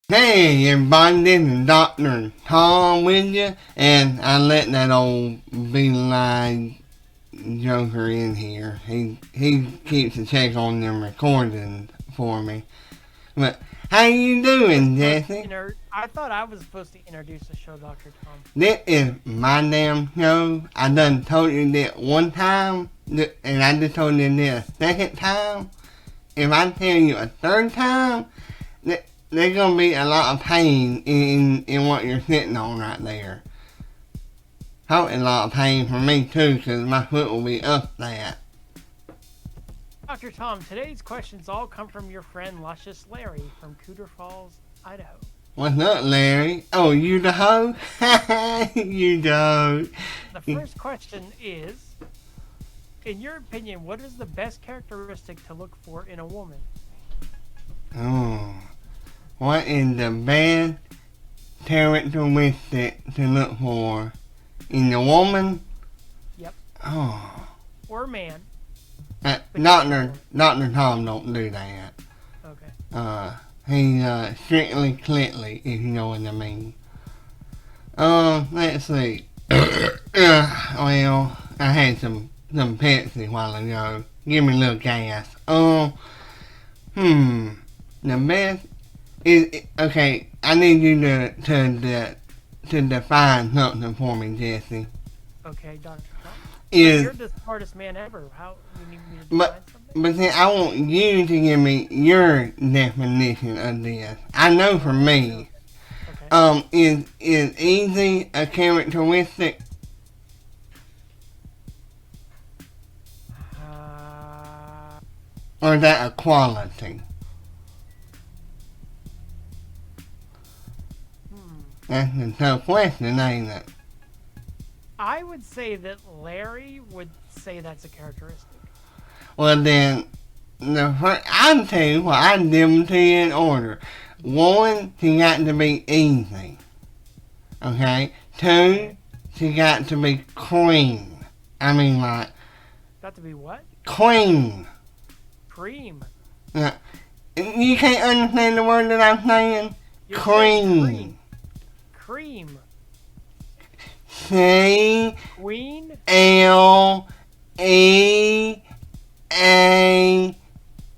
Hey everybody, this is Dr. Tom with you, and I let that old beeline joker in here. He keeps a check on them recordings for me. But how you doing, Jesse? I thought I was supposed to introduce the show, Dr. Tom. This is my damn show. I done told you that one time, and I just told you this a second time. If I tell you a third time, there's gonna be a lot of pain in what you're sitting on right there. Probably a lot of pain for me too, cause my foot will be up that. Dr. Tom, today's questions all come from your friend Luscious Larry from Cooter Falls, Idaho. What's up, Larry? Oh, you the hoe? You the The hoe. first question is, in your opinion, what is the best characteristic to look for in a woman? Oh, what is the best characteristic to look for in a woman? Yep. Oh, Or man. Doctor Tom don't do that. Okay. He's strictly clitly, if you know what I mean. Let's see. Well, I had some Pepsi a while ago. Give me a little gas. The best is okay. I need you to define something for me, Jesse. Okay, Dr. Tom. Is You're the smartest man ever. How you need me to define but something? but then I want you to give me your definition of this. I know for me, Okay. is easy a characteristic Uh, or is that a quality? hmm. That's a tough question, ain't it? I would say that Larry would say that's a characteristic. Well then, I'll tell you what, I give them to you in order. One, she got to be easy. Okay? Two, Okay. she got to be clean. I mean like, Got to be what? clean. Cream. Now, you can't understand the word that I'm saying? You're saying cream. Cream. Cream. C Queen? L E A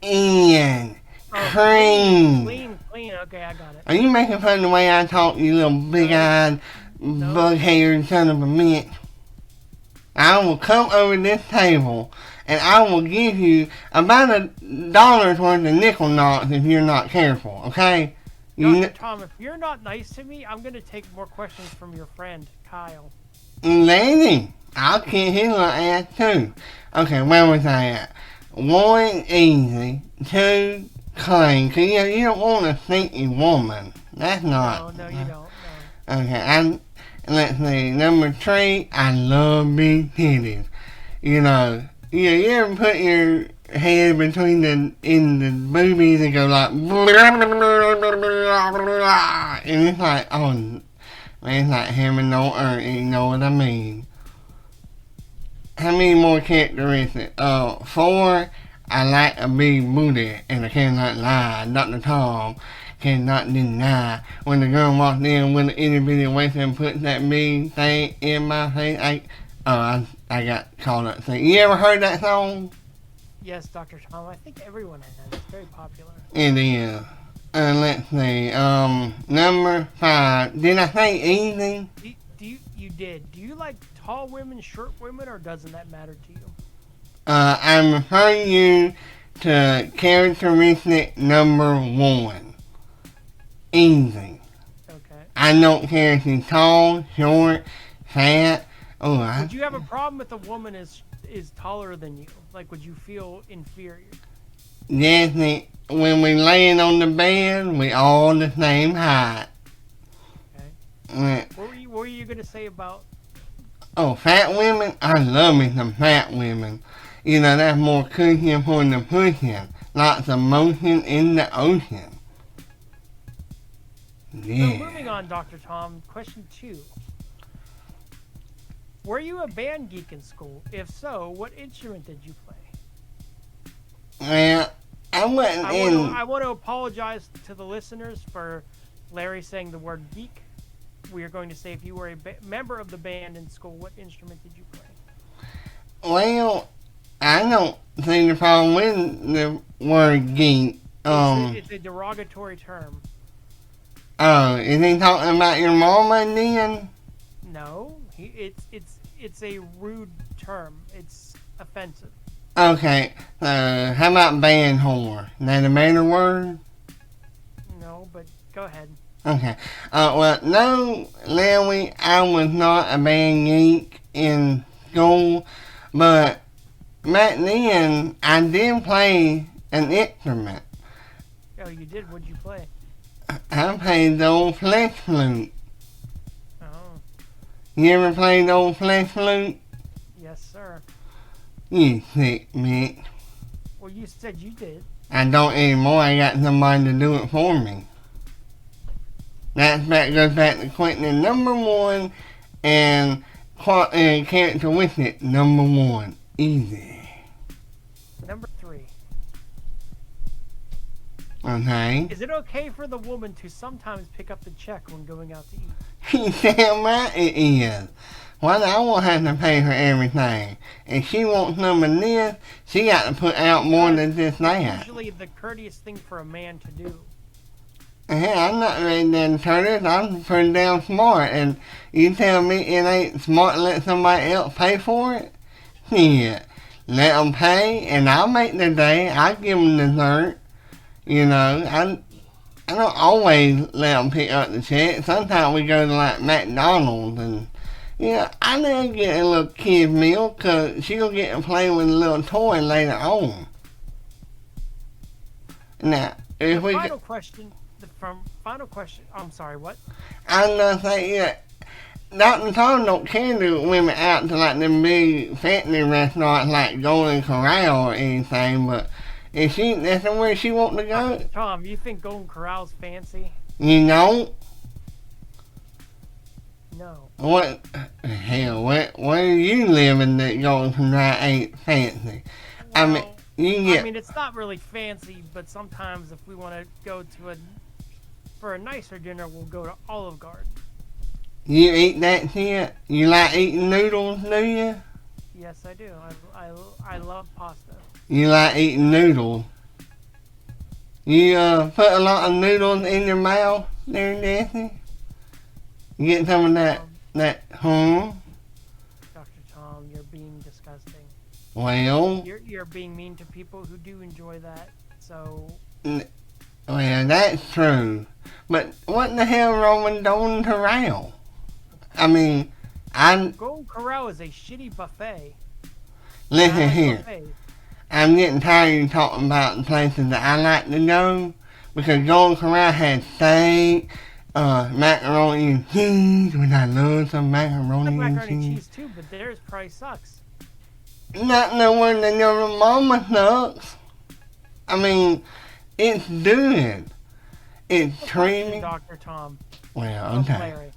N. Oh, Cream. clean. Okay, I got it. Are you making fun of the way I talk, you little big-eyed, No. bug-haired son of a bitch? I will come over this table and I will give you about $1 worth of nickel knots if you're not careful, okay? Dr. Tom, if you're not nice to me, I'm going to take more questions from your friend, Kyle. Lady, I'll kick his little ass too. Okay, where was I at? One, easy. Two, clean. Cause you don't want a sneaky woman. That's not. No, you don't. No. Okay, let's see. Number three, I love big titties. You know, you ever put your head between the boobies and go like, and it's like, oh, man, it's like heaven on earth. You know what I mean? How many more characteristics? Four, I like a big booty, and I cannot lie. Dr. Tom cannot deny. When the girl walks in with an itty bitty waist and puts that big thing in my face, I got caught up saying, you ever heard that song? Yes, Dr. Tom, I think everyone has. It's very popular. It is. Let's see. Number five. Did I say easy? You did. Do you like tall women, short women, or doesn't that matter to you? I'm referring you to characteristic number one. Easy. Okay. I don't care if she's tall, short, fat. Would you have a problem if a woman is taller than you? Like, would you feel inferior? Jesse, when we laying on the bed, we all the same height. Okay. What were you gonna say about? Oh, fat women? I love me some fat women. You know, that's more cushion for the pushing. Lots of motion in the ocean. Yeah. So moving on, Dr. Tom. Question 2. Were you a band geek in school? If so, what instrument did you play? Well, I wasn't in. I want to apologize to the listeners for Larry saying the word geek. We are going to say if you were a member of the band in school, what instrument did you play? Well, I don't see the problem with the word geek. It's a derogatory term. Oh, is he talking about your mama then? No, it's a rude term. It's offensive. Okay, how about band whore? Is that a better word? No, but go ahead. Okay. Well, no, Larry, I was not a band geek in school, but back then I did play an instrument. Oh, you did? What'd you play? I played the old flesh flute. Oh, You ever played the old flesh flute? yes, sir. You sick bitch. Well, you said you did. I don't anymore. I got somebody to do it for me. That goes back to Quentin number one and character with it number one. Easy. Number 3. Okay. Is it okay for the woman to sometimes pick up the check when going out to eat? He's damn right it is. Well, I won't have to pay for everything. If she wants some of this, she got to put out more than just that. Usually the courteous thing for a man to do. Hey, I'm not ready to turn it. I'm pretty damn smart. And you tell me it ain't smart to let somebody else pay for it? Yeah. Let them pay, and I'll make the day. I'll give them dessert. You know, I don't always let them pick up the check. Sometimes we go to like McDonald's and, you know, I never get a little kid's meal because she'll get to play with a little toy later on. Now, if we Final question. Final question. I'm sorry. What? I'm not saying, yeah, Dr. Tom don't care to women out to like them big fancy restaurants like Golden Corral or anything, but if that's where she want to go, Tom, you think Golden Corral's fancy? you know, No. what, hell, where you living that Golden Corral ain't fancy? I mean, Well, you can get, it's not really fancy, but sometimes if we want to go to for a nicer dinner, we'll go to Olive Garden. you eat that shit? You like eating noodles, do you? Yes, I do. I love pasta. You like eating noodles? You put a lot of noodles in your mouth there, Nancy? You get some of that, Dr. Tom, you're being disgusting. Well, You're being mean to people who do enjoy that. So well, that's true. But what the hell wrong with Golden Corral? I mean, Golden Corral is a shitty buffet. listen I like here. buffets. I'm getting tired of you talking about the places that I like to go because Golden Corral has steak, macaroni and cheese, which I love some I like macaroni and macaroni and cheese. cheese too, but theirs probably sucks. Not nowhere than your mama sucks. I mean, it's good. It's creamy. Dr. Tom. Well, From okay. Larry.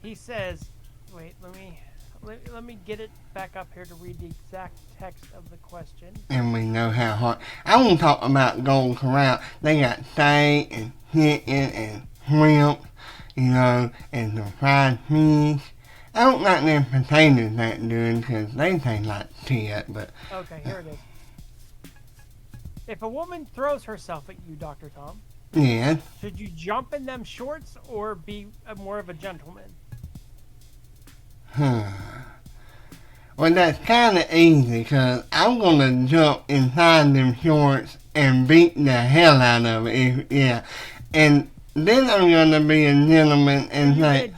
He says, wait, let me get it back up here to read the exact text of the question. And we know how hard. I want to talk about Golden Corral. They got steak and chicken and shrimp, you know, and some fried fish. I don't like them potatoes that good because they taste like shit, but Okay, here it is. If a woman throws herself at you, Dr. Tom, yeah. should you jump in them shorts or be more of a gentleman? Well, that's kind of easy because I'm going to jump inside them shorts and beat the hell out of it. Yeah. And then I'm going to be a gentleman and say,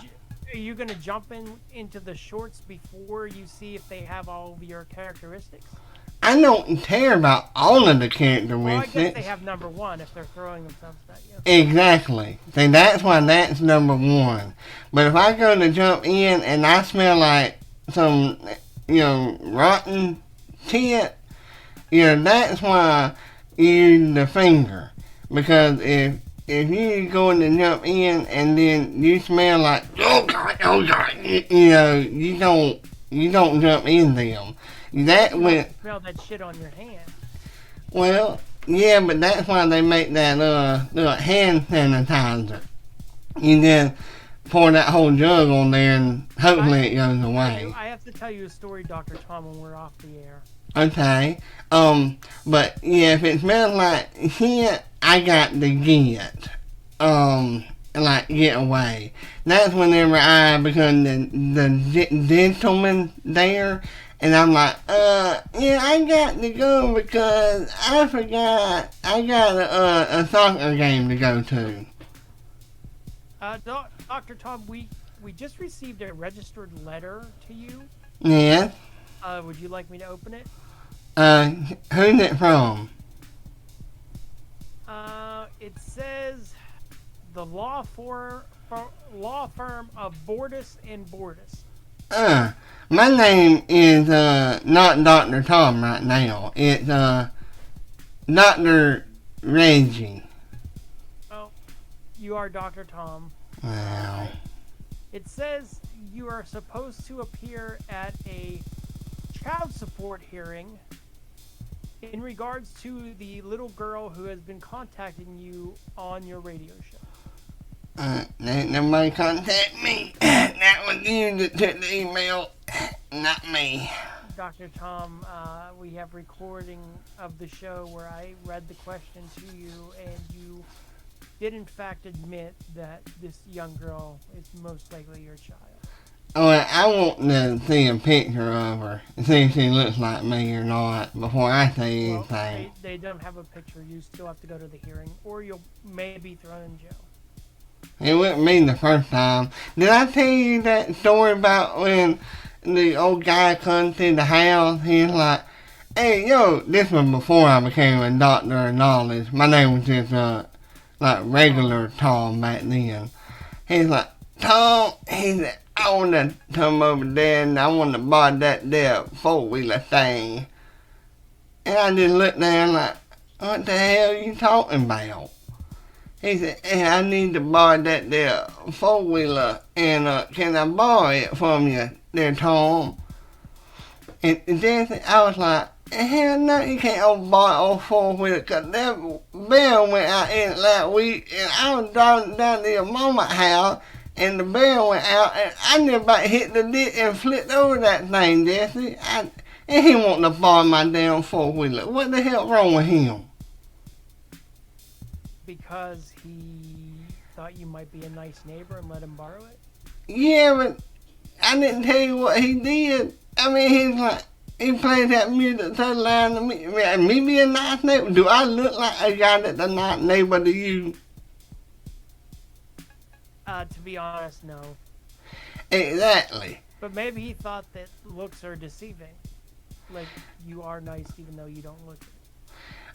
Are you gonna jump into the shorts before you see if they have all of your characteristics? I don't care about all of the Well, I characteristics. guess they have number one if they're throwing themselves at you. Exactly. See, that's why that's number one. But if I go to jump in and I smell like some, rotten shit, that's why you use the finger. Because if you going to jump in and then you smell like, oh God, you don't jump in them. That You went, don't smell that shit on your hand. well, yeah, but that's why they make that hand sanitizer. You just pour that whole jug on there and hopefully it goes away. I have to tell you a story, Dr. Tom, when we're off the air. Okay. But yeah, if it smells like shit, I got to get. Like get away. That's whenever I become the gentleman there, and I'm like, yeah, I got to go because I forgot I got a soccer game to go to. Dr. Tom, we just received a registered letter to you. Yeah. Would you like me to open it? Who's it from? It says the law firm of Bordis and Bordis. My name is not Dr. Tom right now. It's Dr. Reggie. Oh, you are Dr. Tom. Wow. It says you are supposed to appear at a child support hearing in regards to the little girl who has been contacting you on your radio show. Nobody contact me. That was you that took the email, not me. Dr. Tom, we have recording of the show where I read the question to you, and you did in fact admit that this young girl is most likely your child. Oh, I want to see a picture of her and see if she looks like me or not before I say anything. Well, they don't have a picture. You still have to go to the hearing, or you'll maybe be thrown in jail. It wasn't me the first time. Did I tell you that story about when the old guy comes to the house? He's like, hey, yo, this was before I became a doctor of knowledge. My name was just, like regular Tom back then. He's like, Tom, he said, I want to come over there and I want to buy that there four-wheeler thing. And I just looked there and like, what the hell are you talking about? He said, hey, I need to buy that there four-wheeler and can I borrow it from you there, Tom? And then I was like, hell no, you can't buy a four-wheeler because that bell went out in it last week and I was driving down to your mama's house and the bell went out and I never about hit the ditch and flipped over that thing, Jesse. And he wanted to borrow my damn four-wheeler. What the hell wrong with him? Because he thought you might be a nice neighbor and let him borrow it? Yeah, but I didn't tell you what he did. I mean, he's like, he plays that music so loud to me. Me be a nice neighbor. Do I look like a guy that's a nice neighbor to you? To be honest, no. Exactly. But maybe he thought that looks are deceiving. Like, you are nice even though you don't look it.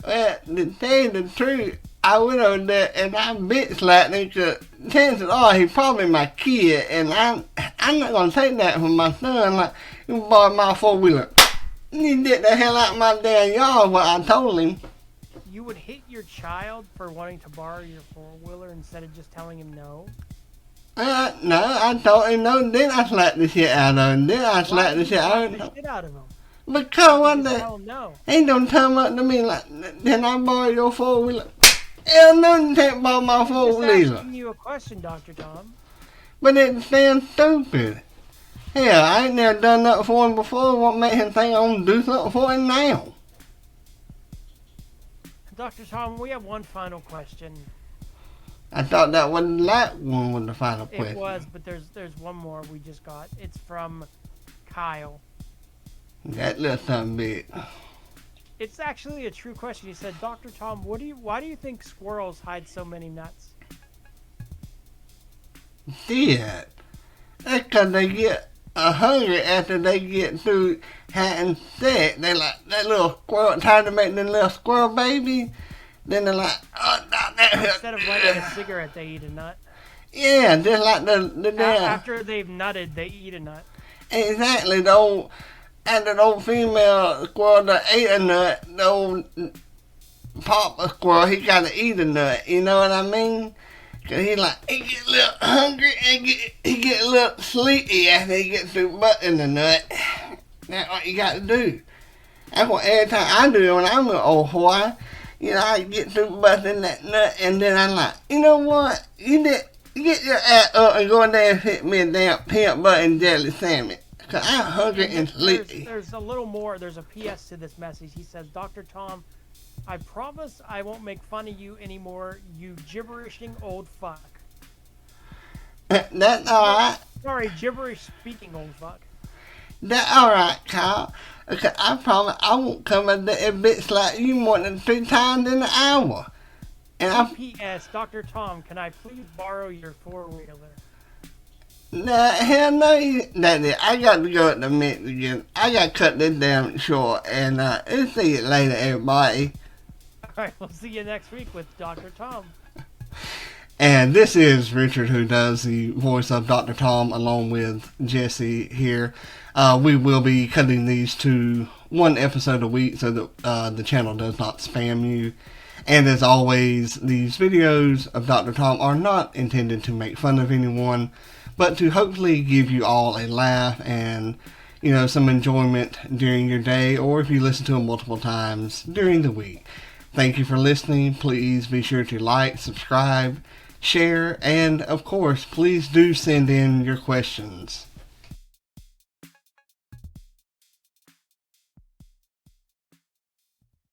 Well, to tell you the truth, I went over there and I bitch slapped him because chances are he's probably my kid and I'm not going to take that from my son. Like, you borrow my four-wheeler. You get the hell out of my damn yard, what I told him. You would hit your child for wanting to borrow your four-wheeler instead of just telling him no? No, I told him no, then I slapped the shit out of him. Then I slapped the shit out of him. Because what the? No. He don't come up to me like, can I borrow your four-wheeler? Hell no, you can't borrow my four-wheeler. I'm just asking you a question, Dr. Tom. But it sounds stupid. Hell, I ain't never done nothing for him before. What makes him think I'm going to do something for him now? Dr. Tom, we have one final question. I thought that was that one was the final question. It was, but there's one more we just got. It's from Kyle. That little something big. It's actually a true question. He said, Dr. Tom, why do you think squirrels hide so many nuts? Shit. That's because they get hungry after they get through having sex. They like that little squirrel trying to make them little squirrel baby. Then they're like, oh, not that. Instead of lighting a cigarette, they eat a nut. Yeah, just like the After they've nutted, they eat a nut. Exactly. The old female squirrel that ate a nut, the old papa squirrel, he got to eat a nut. You know what I mean? Cause he get a little hungry and he get a little sleepy after he gets through butting the nut. That's what you got to do. That's what every time I do when I'm an old boy. You know, I get through busting that nut and then I'm like, you know what? You Get your ass up and go in there and hit me a damn peanut butter and jelly sandwich. Cause I'm hungry and sleepy. There's a little more. There's a PS to this message. He says, Dr. Tom, I promise I won't make fun of you anymore, you gibberishing old fuck. That's alright. Sorry, gibberish speaking old fuck. That's alright, Kyle. Okay, I promise I won't come in there and bitch like you more than 3 times in an hour. And I'm P.S. Dr. Tom, can I please borrow your 4-wheeler? Nah, hell no, that's it. I got to go at the mix again. I got to cut this down short, and we'll see you later, everybody. Alright, we'll see you next week with Dr. Tom. And this is Richard, who does the voice of Dr. Tom, along with Jesse here. We will be cutting these to 1 episode a week so that the channel does not spam you. And as always, these videos of Dr. Tom are not intended to make fun of anyone, but to hopefully give you all a laugh and, you know, some enjoyment during your day, or if you listen to them multiple times during the week. Thank you for listening. Please be sure to like, subscribe, share, and of course, please do send in your questions.